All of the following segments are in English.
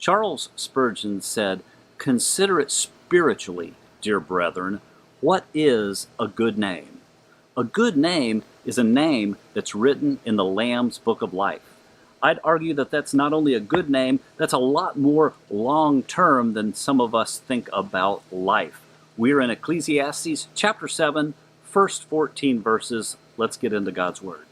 Charles Spurgeon said, "Consider it spiritually, dear brethren, what is a good name? A good name is a name that's written in the Lamb's Book of Life." I'd argue that that's not only a good name, that's a lot more long-term than some of us think about life. We're in Ecclesiastes Chapter 7, first 14 verses. Let's get into God's Word.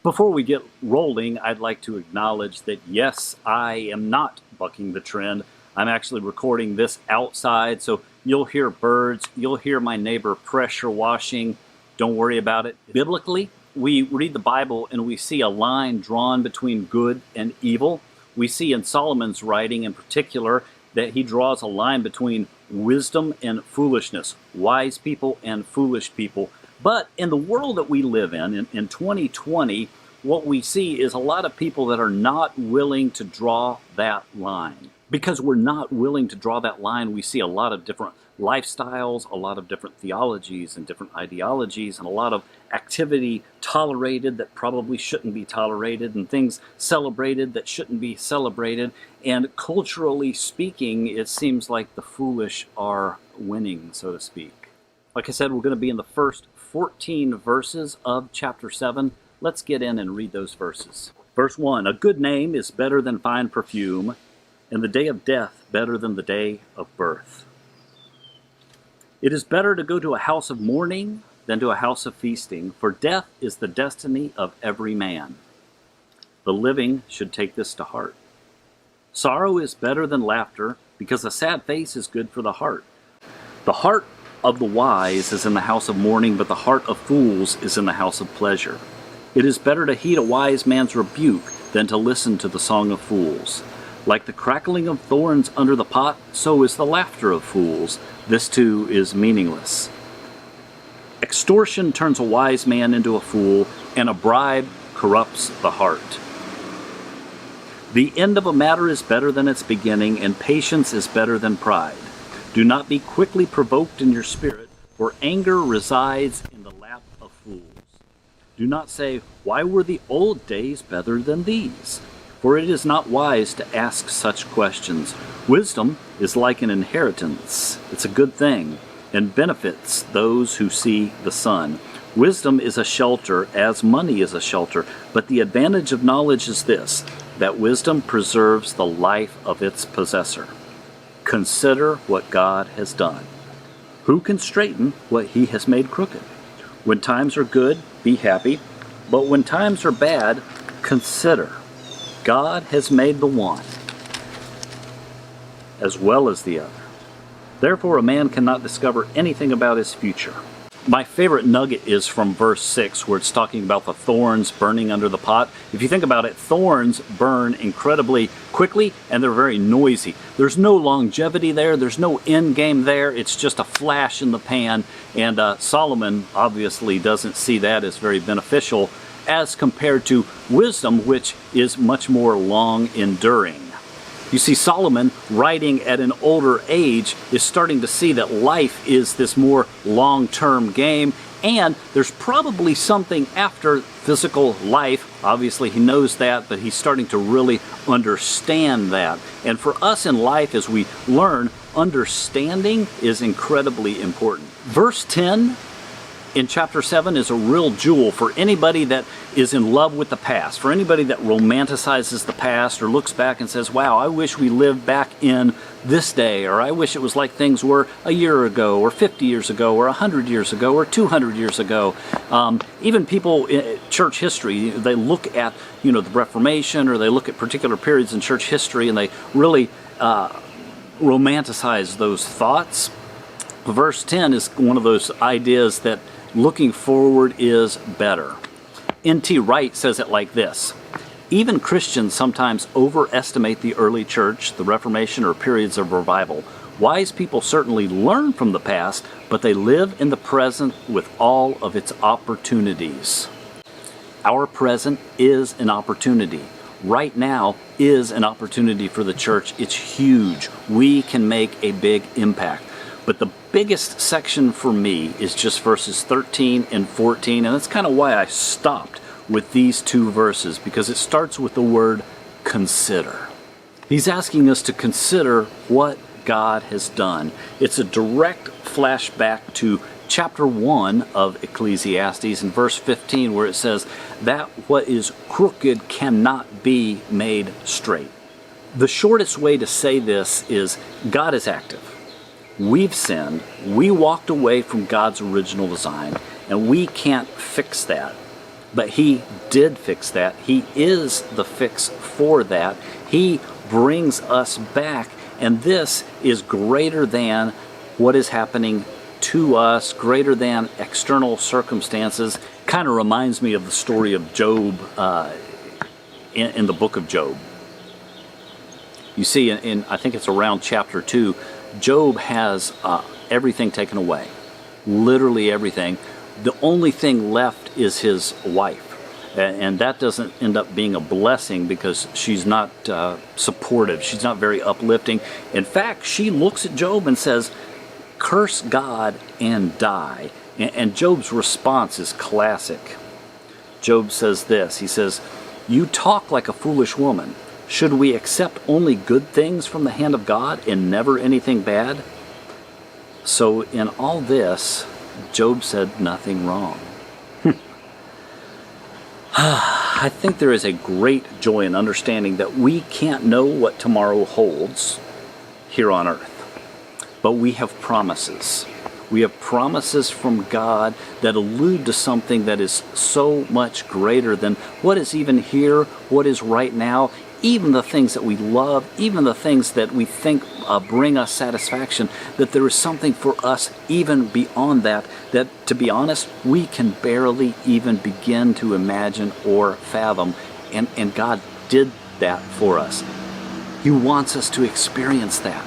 Before we get rolling, I'd like to acknowledge that yes, I am not bucking the trend. I'm actually recording this outside, so you'll hear birds, you'll hear my neighbor pressure washing. Don't worry about it. Biblically, we read the Bible and we see a line drawn between good and evil. We see in Solomon's writing in particular that he draws a line between wisdom and foolishness, wise people and foolish people. But in the world that we live in 2020, what we see is a lot of people that are not willing to draw that line. Because we're not willing to draw that line, we see a lot of different lifestyles, a lot of different theologies and different ideologies, and a lot of activity tolerated that probably shouldn't be tolerated, and things celebrated that shouldn't be celebrated. And culturally speaking, it seems like the foolish are winning, so to speak. Like I said, we're going to be in the first 14 verses of chapter 7. Let's get in and read those verses. Verse 1, "A good name is better than fine perfume, and the day of death better than the day of birth. It is better to go to a house of mourning than to a house of feasting, for death is the destiny of every man. The living should take this to heart. Sorrow is better than laughter, because a sad face is good for the heart. The heart of the wise is in the house of mourning, but the heart of fools is in the house of pleasure. It is better to heed a wise man's rebuke than to listen to the song of fools. Like the crackling of thorns under the pot, so is the laughter of fools. This too is meaningless. Extortion turns a wise man into a fool, and a bribe corrupts the heart. The end of a matter is better than its beginning, and patience is better than pride. Do not be quickly provoked in your spirit, for anger resides in the lap of fools. Do not say, 'Why were the old days better than these?' For it is not wise to ask such questions. Wisdom is like an inheritance. It's a good thing, and benefits those who see the sun. Wisdom is a shelter, as money is a shelter. But the advantage of knowledge is this, that wisdom preserves the life of its possessor. Consider what God has done. Who can straighten what he has made crooked? When times are good, be happy. But when times are bad, consider. God has made the one as well as the other. Therefore, a man cannot discover anything about his future." My favorite nugget is from verse 6, where it's talking about the thorns burning under the pot. If you think about it, thorns burn incredibly quickly, and they're very noisy. There's no longevity there. There's no end game there. It's just a flash in the pan, and Solomon obviously doesn't see that as very beneficial as compared to wisdom, which is much more long-enduring. You see, Solomon, writing at an older age, is starting to see that life is this more long-term game, and there's probably something after physical life. Obviously, he knows that, but he's starting to really understand that. And for us in life, as we learn, understanding is incredibly important. Verse 10 in chapter 7 is a real jewel for anybody that is in love with the past, for anybody that romanticizes the past or looks back and says, wow, I wish we lived back in this day, or I wish it was like things were a year ago, or 50 years ago, or 100 years ago, or 200 years ago. Even people in church history, they look at the Reformation, or they look at particular periods in church history, and they really romanticize those thoughts. Verse 10 is one of those ideas that looking forward is better. N.T. Wright says it like this: even Christians sometimes overestimate the early church, the Reformation, or periods of revival. Wise people certainly learn from the past, but they live in the present with all of its opportunities. Our present is an opportunity. Right now is an opportunity for the church. It's huge. We can make a big impact. But the biggest section for me is just verses 13 and 14, and that's kind of why I stopped with these two verses, because it starts with the word consider. He's asking us to consider what God has done. It's a direct flashback to chapter 1 of Ecclesiastes in verse 15, where it says that what is crooked cannot be made straight. The shortest way to say this is God is active. We've sinned. We walked away from God's original design, and we can't fix that. But He did fix that. He is the fix for that. He brings us back, and this is greater than what is happening to us, greater than external circumstances. Kind of reminds me of the story of Job in the book of Job. You see, in I think it's around chapter 2, Job has everything taken away, literally everything. The only thing left is his wife, and that doesn't end up being a blessing because she's not supportive. She's not very uplifting. In fact, she looks at Job and says, "Curse God and die." And Job's response is classic. Job says this, he says, "You talk like a foolish woman. Should we accept only good things from the hand of God and never anything bad?" So in all this, Job said nothing wrong. I think there is a great joy in understanding that we can't know what tomorrow holds here on earth, but we have promises. We have promises from God that allude to something that is so much greater than what is even here, what is right now, even the things that we love, even the things that we think bring us satisfaction, that there is something for us even beyond that, that, to be honest, we can barely even begin to imagine or fathom. And God did that for us. He wants us to experience that.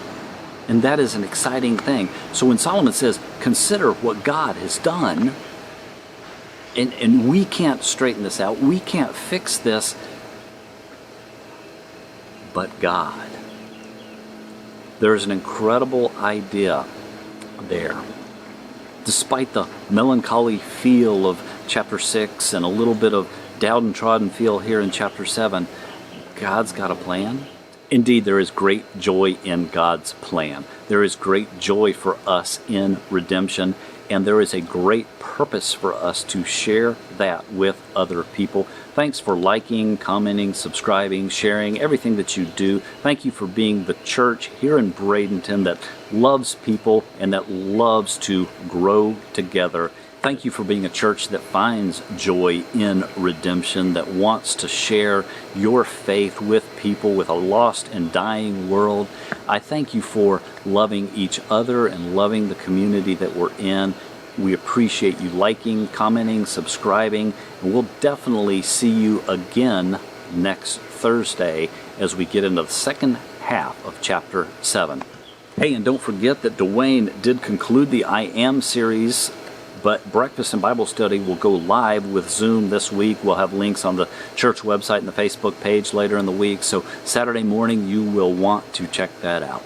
And that is an exciting thing. So when Solomon says, consider what God has done, and we can't straighten this out, we can't fix this, but God. There's an incredible idea there. Despite the melancholy feel of chapter 6 and a little bit of downtrodden feel here in chapter 7, God's got a plan. Indeed, there is great joy in God's plan. There is great joy for us in redemption, and there is a great purpose for us to share that with other people. Thanks for liking, commenting, subscribing, sharing, everything that you do. Thank you for being the church here in Bradenton that loves people and that loves to grow together. Thank you for being a church that finds joy in redemption, that wants to share your faith with people, with a lost and dying world. I thank you for loving each other and loving the community that we're in. We appreciate you liking, commenting, subscribing, and we'll definitely see you again next Thursday as we get into the second half of chapter 7. Hey, and don't forget that Dwayne did conclude the I Am series, but Breakfast and Bible Study will go live with Zoom this week. We'll have links on the church website and the Facebook page later in the week, so Saturday morning you will want to check that out.